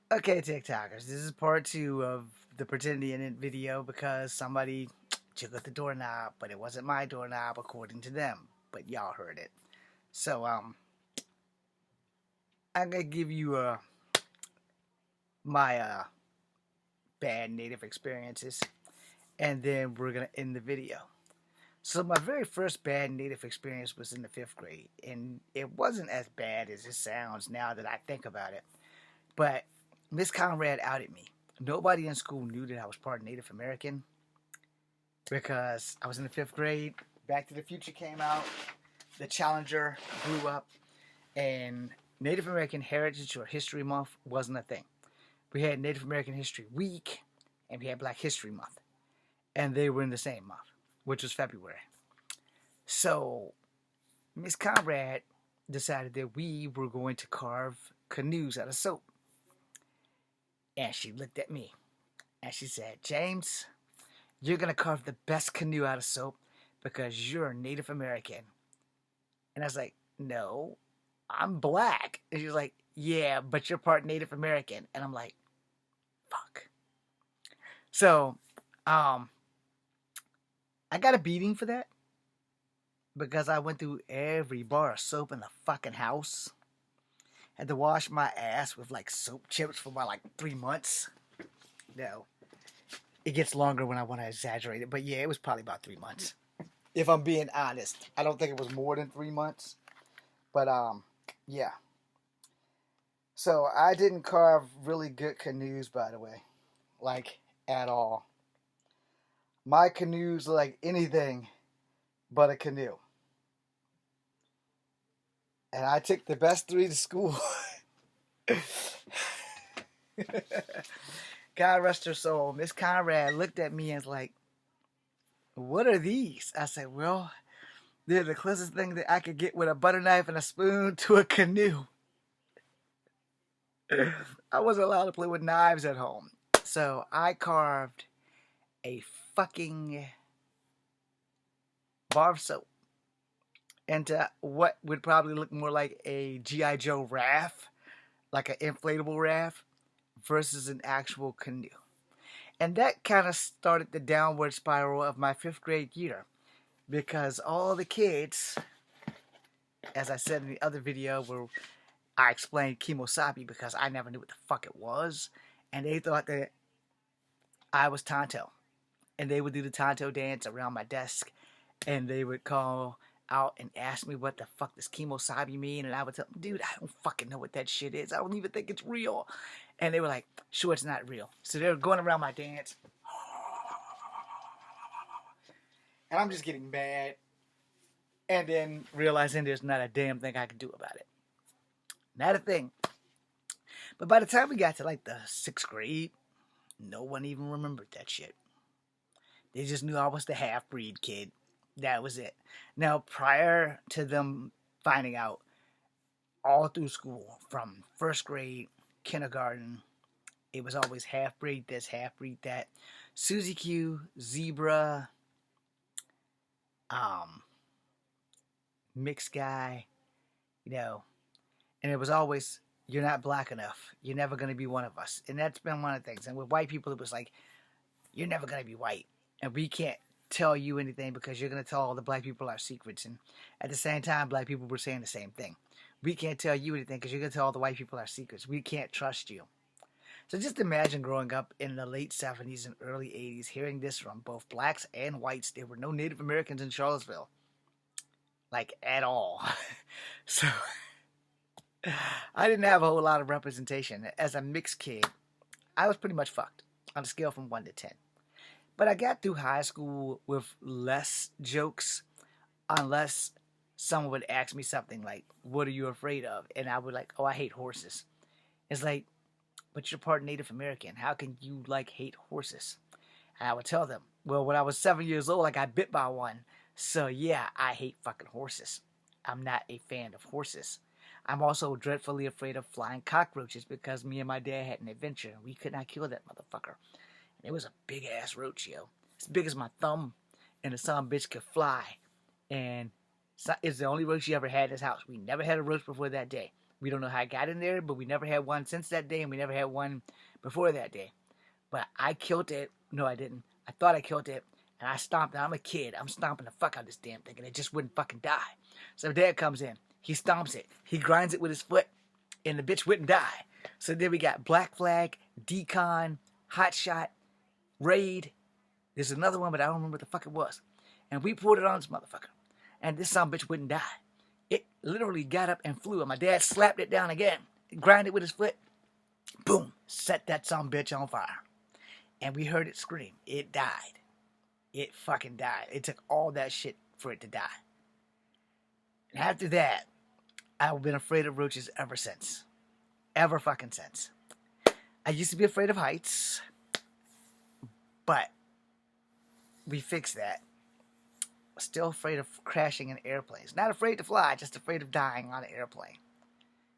Okay, TikTokers, this is part two of the Pretendian video because somebody jiggled the doorknob, but it wasn't my doorknob according to them. But y'all heard it. So, I'm gonna give you my bad native experiences, and then we're gonna end the video. So, my very first bad native experience was in the fifth grade, and it wasn't as bad as it sounds now that I think about it. But Miss Conrad outed me. Nobody in school knew that I was part Native American because I was in the fifth grade. Back to the Future came out. The Challenger blew up, and Native American Heritage or History Month wasn't a thing. We had Native American History Week, and we had Black History Month, and they were in the same month, which was February. So Miss Conrad decided that we were going to carve canoes out of soap, and she looked at me and she said, "James, you're going to carve the best canoe out of soap because you're Native American." And I was like, "No, I'm black." And she was like, "Yeah, but you're part Native American." And I'm like, fuck. So, um, I got a beating for that because I went through every bar of soap in the fucking house. Had to wash my ass with like soap chips for about like 3 months. No, it gets longer when I want to exaggerate it, but yeah, it was probably about 3 months. If I'm being honest, I don't think it was more than 3 months. But yeah. So I didn't carve really good canoes, by the way, like at all. My canoes are like anything but a canoe, and I took the best three to school. God rest her soul. Miss Conrad looked at me and was like, "What are these?" I said, "Well, they're the closest thing that I could get with a butter knife and a spoon to a canoe." I wasn't allowed to play with knives at home. So I carved a fucking bar of soap into what would probably look more like a G.I. Joe raft, like an inflatable raft, versus an actual canoe. And that kind of started the downward spiral of my fifth grade year because all the kids, as I said in the other video where I explained Kimosabi because I never knew what the fuck it was, and they thought that I was Tonto. And they would do the Tonto dance around my desk, and they would call out and ask me what the fuck does Kimosabi mean, and I would tell them, "Dude, I don't fucking know what that shit is. I don't even think it's real." And they were like, "Sure, it's not real." So they were going around my dance, and I'm just getting mad, and then realizing there's not a damn thing I can do about it. Not a thing. But by the time we got to like the sixth grade, no one even remembered that shit. They just knew I was the half breed kid. That was it. Now, prior to them finding out, all through school, from first grade, kindergarten, it was always half breed this, half breed that. Susie Q, zebra, um, mixed guy, you know, and it was always, "You're not black enough. You're never going to be one of us." And that's been one of the things. And with white people, it was like, "You're never going to be white. And we can't tell you anything because you're going to tell all the black people our secrets." And at the same time, black people were saying the same thing. "We can't tell you anything because you're going to tell all the white people our secrets. We can't trust you." So just imagine growing up in the late 70s and early 80s, hearing this from both blacks and whites. There were no Native Americans in Charlottesville, like at all. So I didn't have a whole lot of representation. As a mixed kid, I was pretty much fucked on a scale from 1 to 10. But I got through high school with less jokes, unless someone would ask me something like, "What are you afraid of?" And I would like, "Oh, I hate horses." It's like, "But you're part Native American. How can you like hate horses?" And I would tell them, "Well, when I was 7 years old, I got bit by one. So yeah, I hate fucking horses. I'm not a fan of horses. I'm also dreadfully afraid of flying cockroaches because me and my dad had an adventure and we could not kill that motherfucker. And it was a big ass roach, yo. As big as my thumb, and the son bitch could fly. And it's the only roach he ever had in his house. We never had a roach before that day. We don't know how I got in there, but we never had one since that day, and we never had one before that day. But I killed it. No, I didn't. I thought I killed it, and I stomped it. I'm a kid. I'm stomping the fuck out of this damn thing, and it just wouldn't fucking die. So Dad comes in. He stomps it. He grinds it with his foot, and the bitch wouldn't die. So then we got Black Flag, Decon, Hot Shot, Raid. There's another one, but I don't remember what the fuck it was. And we pulled it on this motherfucker. And this son bitch wouldn't die. It literally got up and flew. And my dad slapped it down again. Grinded it with his foot. Boom. Set that son bitch on fire. And we heard it scream. It died. It fucking died. It took all that shit for it to die. And after that, I've been afraid of roaches ever since. Ever fucking since. I used to be afraid of heights. But we fixed that. Still afraid of crashing in airplanes. Not afraid to fly, just afraid of dying on an airplane.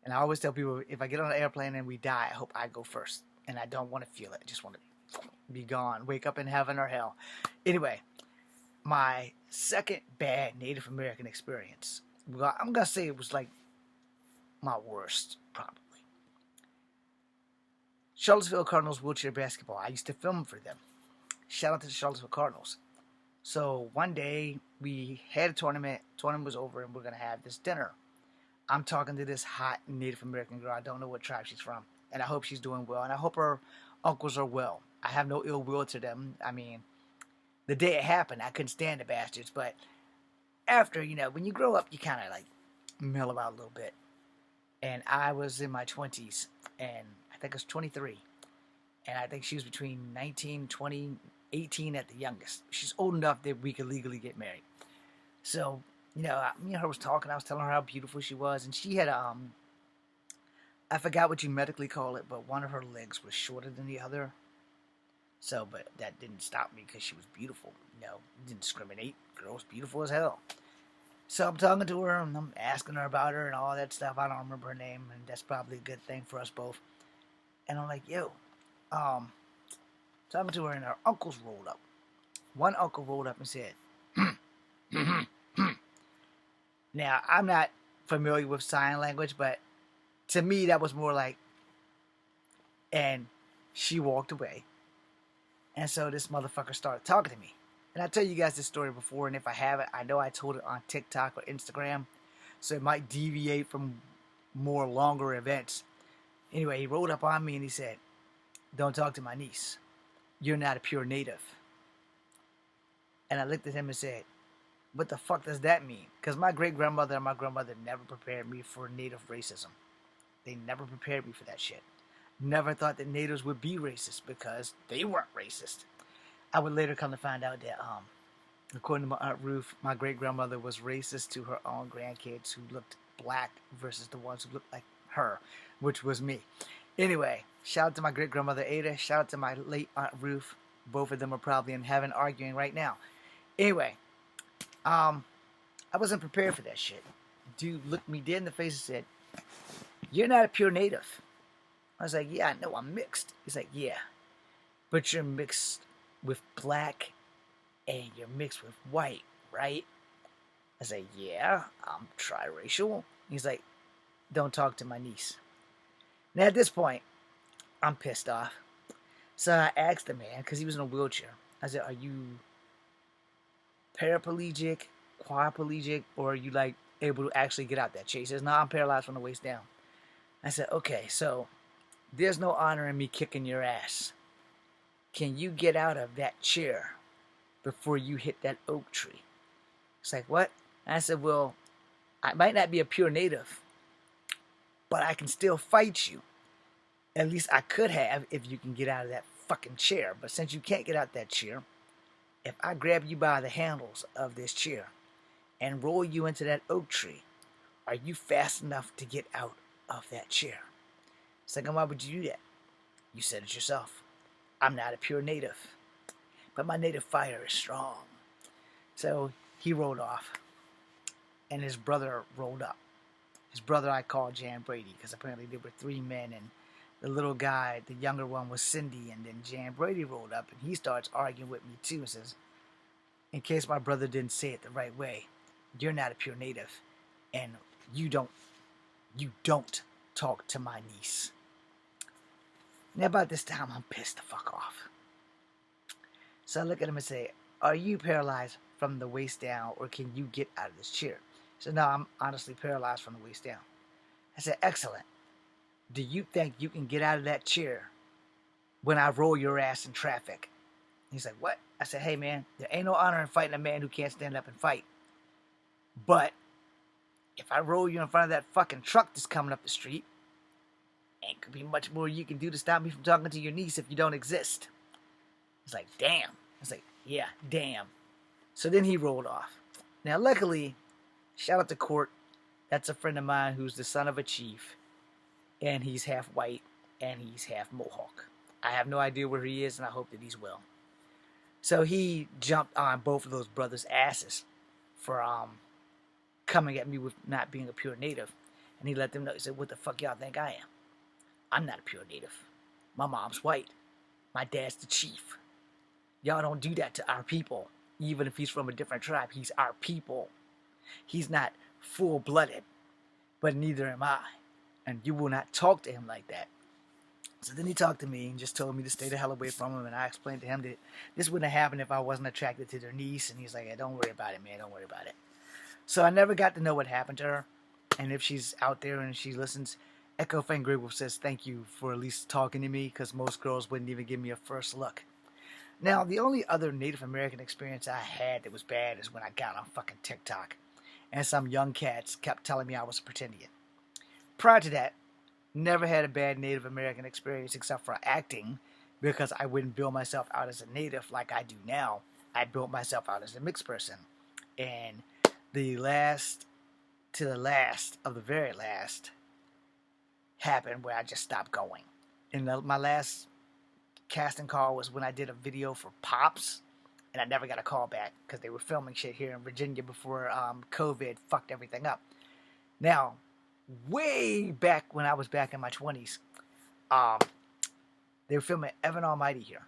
And I always tell people, if I get on an airplane and we die, I hope I go first. And I don't want to feel it. I just want to be gone. Wake up in heaven or hell. Anyway, my second bad Native American experience. Well, I'm going to say it was like my worst, probably. Charlottesville Cardinals wheelchair basketball. I used to film for them. Shout out to the Charlottesville Cardinals. So one day we had a tournament. Tournament was over, and we're gonna have this dinner. I'm talking to this hot Native American girl. I don't know what tribe she's from, and I hope she's doing well. And I hope her uncles are well. I have no ill will to them. I mean, the day it happened, I couldn't stand the bastards. But after, when you grow up, you kind of like mellow out a little bit. And I was in my 20s, and I think I was 23. And I think she was between 19, 20, 18 at the youngest. She's old enough that we could legally get married. So, me and her was talking. I was telling her how beautiful she was. And she had, I forgot what you medically call it, but one of her legs was shorter than the other. So, but that didn't stop me because she was beautiful. Didn't discriminate. Girl was beautiful as hell. So I'm talking to her, and I'm asking her about her and all that stuff. I don't remember her name, and that's probably a good thing for us both. And I'm like, yo, talking to her, and her uncles rolled up. One uncle rolled up and said, Now, I'm not familiar with sign language, but to me, that was more like, and she walked away. And so this motherfucker started talking to me. And I tell you guys this story before, and if I haven't, I know I told it on TikTok or Instagram, so it might deviate from more longer events. Anyway, he rolled up on me and he said, don't talk to my niece. You're not a pure native. And I looked at him and said, what the fuck does that mean? Because my great-grandmother and my grandmother never prepared me for native racism. They never prepared me for that shit. Never thought that natives would be racist because they weren't racist. I would later come to find out that, according to my Aunt Ruth, my great-grandmother was racist to her own grandkids who looked black versus the ones who looked like her, which was me. Anyway, shout out to my great-grandmother Ada. Shout out to my late Aunt Ruth. Both of them are probably in heaven arguing right now. Anyway, I wasn't prepared for that shit. Dude looked me dead in the face and said, you're not a pure native. I was like, yeah, I know, I'm mixed. He's like, yeah, but you're mixed with black and you're mixed with white, right? I said, yeah, I'm triracial. He's like, don't talk to my niece. Now at this point, I'm pissed off. So I asked the man, because he was in a wheelchair. I said, are you paraplegic, quadriplegic, or are you like able to actually get out that chair? He says, no, I'm paralyzed from the waist down. I said, okay, so there's no honor in me kicking your ass. Can you get out of that chair before you hit that oak tree? It's like, what? I said, well, I might not be a pure native, but I can still fight you. At least I could have if you can get out of that fucking chair. But since you can't get out that chair, if I grab you by the handles of this chair and roll you into that oak tree, are you fast enough to get out of that chair? Second, why would you do that? You said it yourself. I'm not a pure native, but my native fire is strong. So he rolled off, and his brother rolled up. His brother I called Jan Brady, because apparently there were three men, and the little guy, the younger one, was Cindy, and then Jan Brady rolled up, and he starts arguing with me too, and says, in case my brother didn't say it the right way, you're not a pure native, and you don't talk to my niece. Now about this time, I'm pissed the fuck off. So I look at him and say, are you paralyzed from the waist down, or can you get out of this chair? He said, no, I'm honestly paralyzed from the waist down. I said, excellent. Do you think you can get out of that chair when I roll your ass in traffic? He's like, what? I said, hey man, there ain't no honor in fighting a man who can't stand up and fight. But if I roll you in front of that fucking truck that's coming up the street, ain't gonna be much more you can do to stop me from talking to your niece if you don't exist. He's like, damn. I was like, yeah, damn. So then he rolled off. Now, luckily, shout out to Court. That's a friend of mine who's the son of a chief. And he's half white, and he's half Mohawk. I have no idea where he is, and I hope that he's well. So he jumped on both of those brothers' asses for coming at me with not being a pure native. And he let them know. He said, what the fuck y'all think I am? I'm not a pure native. My mom's white. My dad's the chief. Y'all don't do that to our people. Even if he's from a different tribe, he's our people. He's not full-blooded, but neither am I. And you will not talk to him like that. So then he talked to me and just told me to stay the hell away from him. And I explained to him that this wouldn't have happened if I wasn't attracted to their niece. And he's like, hey, don't worry about it, man. Don't worry about it. So I never got to know what happened to her. And if she's out there and she listens, Echo Fangrable says thank you for at least talking to me, because most girls wouldn't even give me a first look. Now, the only other Native American experience I had that was bad is when I got on fucking TikTok. And some young cats kept telling me I was a pretendian. Prior to that, never had a bad Native American experience except for acting, because I wouldn't build myself out as a native like I do now. I built myself out as a mixed person. And the last to the last of the very last happened where I just stopped going. And my last casting call was when I did a video for Pops, and I never got a call back because they were filming shit here in Virginia before COVID fucked everything up. Now, way back when I was back in my 20s, they were filming Evan Almighty here,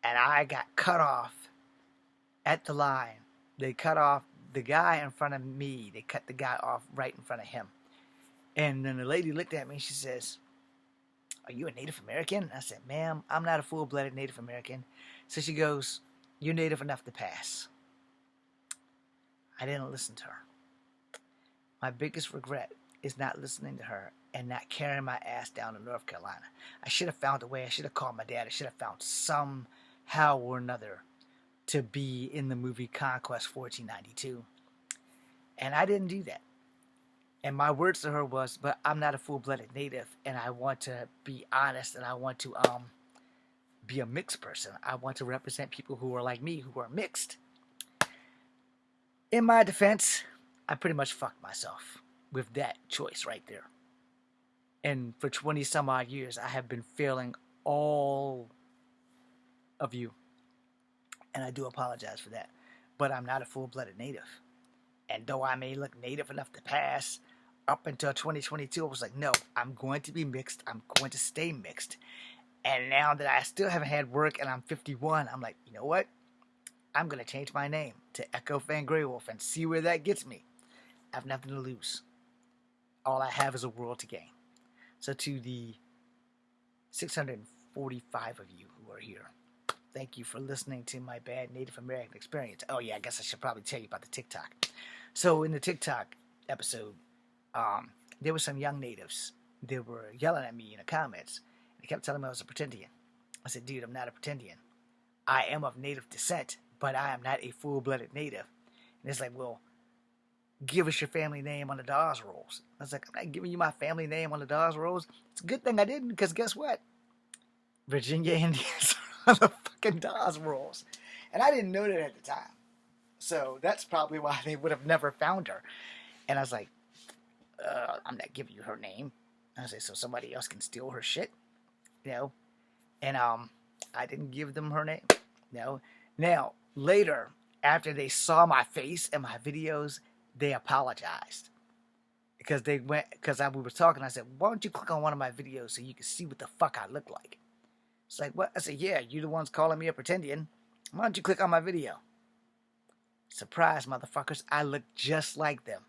and I got cut off at the line. They cut off the guy in front of me. They cut the guy off right in front of him. And then the lady looked at me and she says, are you a Native American? I said, ma'am, I'm not a full-blooded Native American. So she goes, you're Native enough to pass. I didn't listen to her. My biggest regret is not listening to her and not carrying my ass down to North Carolina. I should have found a way. I should have called my dad. I should have found somehow or another to be in the movie Conquest 1492. And I didn't do that. And my words to her was, but I'm not a full-blooded native, and I want to be honest, and I want to be a mixed person. I want to represent people who are like me, who are mixed. In my defense, I pretty much fucked myself with that choice right there. And for 20 some odd years, I have been failing all of you. And I do apologize for that. But I'm not a full-blooded native. And though I may look native enough to pass, up until 2022, I was like, no, I'm going to be mixed. I'm going to stay mixed. And now that I still haven't had work and I'm 51, I'm like, you know what? I'm going to change my name to Echo Fan Grey Wolf and see where that gets me. I have nothing to lose. All I have is a world to gain. So to the 645 of you who are here, thank you for listening to my bad Native American experience. Oh yeah, I guess I should probably tell you about the TikTok. So in the TikTok episode, there were some young natives. They were yelling at me in the comments. They kept telling me I was a pretendian. I said, dude, I'm not a pretendian. I am of native descent, but I am not a full-blooded native. And it's like, well, give us your family name on the Dawes rolls. I was like, I'm not giving you my family name on the Dawes rolls. It's a good thing I didn't, because guess what? Virginia Indians are on the fucking Dawes rolls. And I didn't know that at the time. So that's probably why they would have never found her. And I was like, I'm not giving you her name. I said, so somebody else can steal her shit, you know. And I didn't give them her name, you know. Now later, after they saw my face and my videos, they apologized because we were talking. I said, why don't you click on one of my videos so you can see what the fuck I look like? It's like, what? I said, yeah, you're the ones calling me a pretendian. Why don't you click on my video? Surprise, motherfuckers! I look just like them.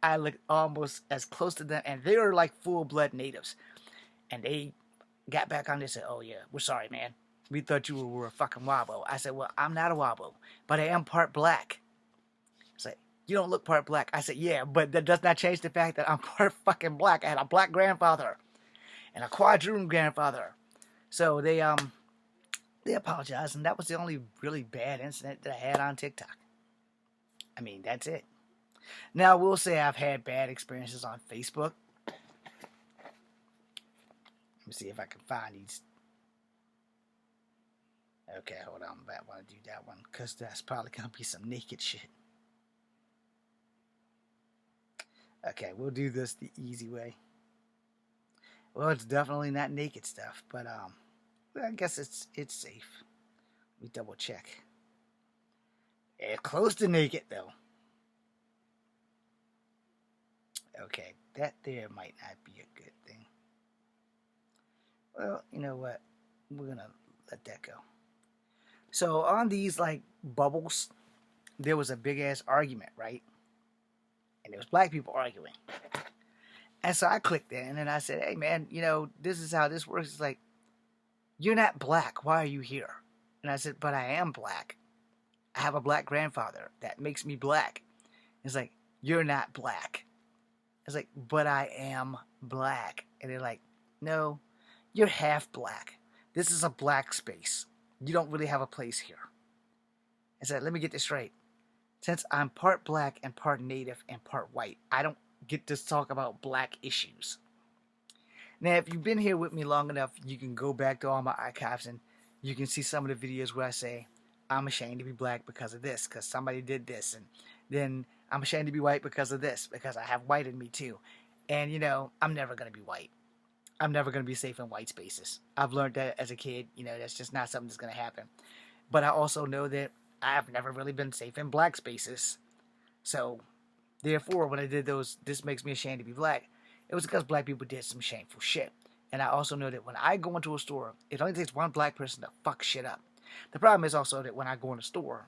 I looked almost as close to them, and they were like full-blood natives. And they got back on this and said, "Oh yeah, we're sorry, man. We thought you were a fucking Wabo." I said, "Well, I'm not a Wabo, but I am part black." It's like, "You don't look part black." I said, "Yeah, but that does not change the fact that I'm part fucking black. I had a black grandfather and a quadroon grandfather." So they apologized, and that was the only really bad incident that I had on TikTok. I mean, that's it. Now, I will say I've had bad experiences on Facebook. Let me see if I can find these. Okay, hold on. I want to do that one because that's probably going to be some naked shit. Okay, we'll do this the easy way. Well, it's definitely not naked stuff, but I guess it's safe. Let me double check. It's close to naked though. Okay, that there might not be a good thing. Well, you know what? We're gonna let that go. So on these like bubbles, there was a big ass argument, right? And there was black people arguing. And so I clicked it and then I said, "Hey man, you know, this is how this works." It's like, "You're not black. Why are you here?" And I said, "But I am black. I have a black grandfather. That makes me black." It's like, "You're not black." It's like, "But I am black." And they're like, "No, you're half black. This is a black space. You don't really have a place here." I said, "Let me get this straight. Since I'm part black and part native and part white, I don't get to talk about black issues." Now, if you've been here with me long enough, you can go back to all my archives and you can see some of the videos where I say, "I'm ashamed to be black because of this, because somebody did this." And then, "I'm ashamed to be white because of this, because I have white in me too." And, you know, I'm never going to be white. I'm never going to be safe in white spaces. I've learned that as a kid. You know, that's just not something that's going to happen. But I also know that I've never really been safe in black spaces. So, therefore, when I did those, "this makes me ashamed to be black," it was because black people did some shameful shit. And I also know that when I go into a store, it only takes one black person to fuck shit up. The problem is also that when I go in a store,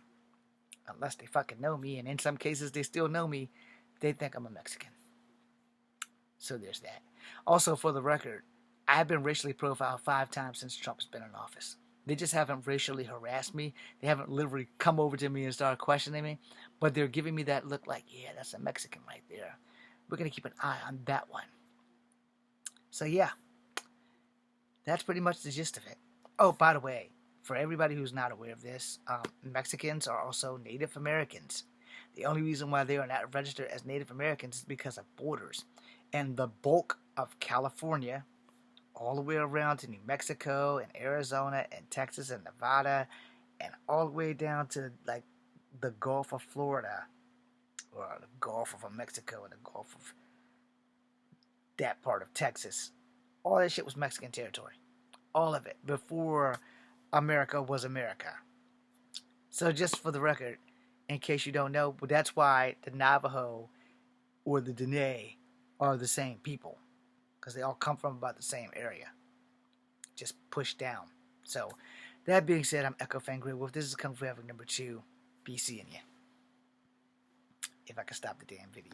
unless they fucking know me, and in some cases they still know me, they think I'm a Mexican. So there's that. Also, for the record, I have been racially profiled 5 times since Trump's been in office. They just haven't racially harassed me. They haven't literally come over to me and started questioning me. But they're giving me that look like, "Yeah, that's a Mexican right there. We're going to keep an eye on that one." So yeah, that's pretty much the gist of it. Oh, by the way, for everybody who's not aware of this, Mexicans are also Native Americans. The only reason why they are not registered as Native Americans is because of borders. And the bulk of California, all the way around to New Mexico and Arizona and Texas and Nevada, and all the way down to like the Gulf of Florida, or the Gulf of Mexico and the Gulf of that part of Texas, all that shit was Mexican territory. All of it, before America was America. So just for the record, in case you don't know, but that's why the Navajo or the Dene are the same people, because they all come from about the same area, just pushed down. So that being said, I'm Echo Fangry Wolf. This is Kung Fu Epic number 2. Be seeing you. If I can stop the damn video.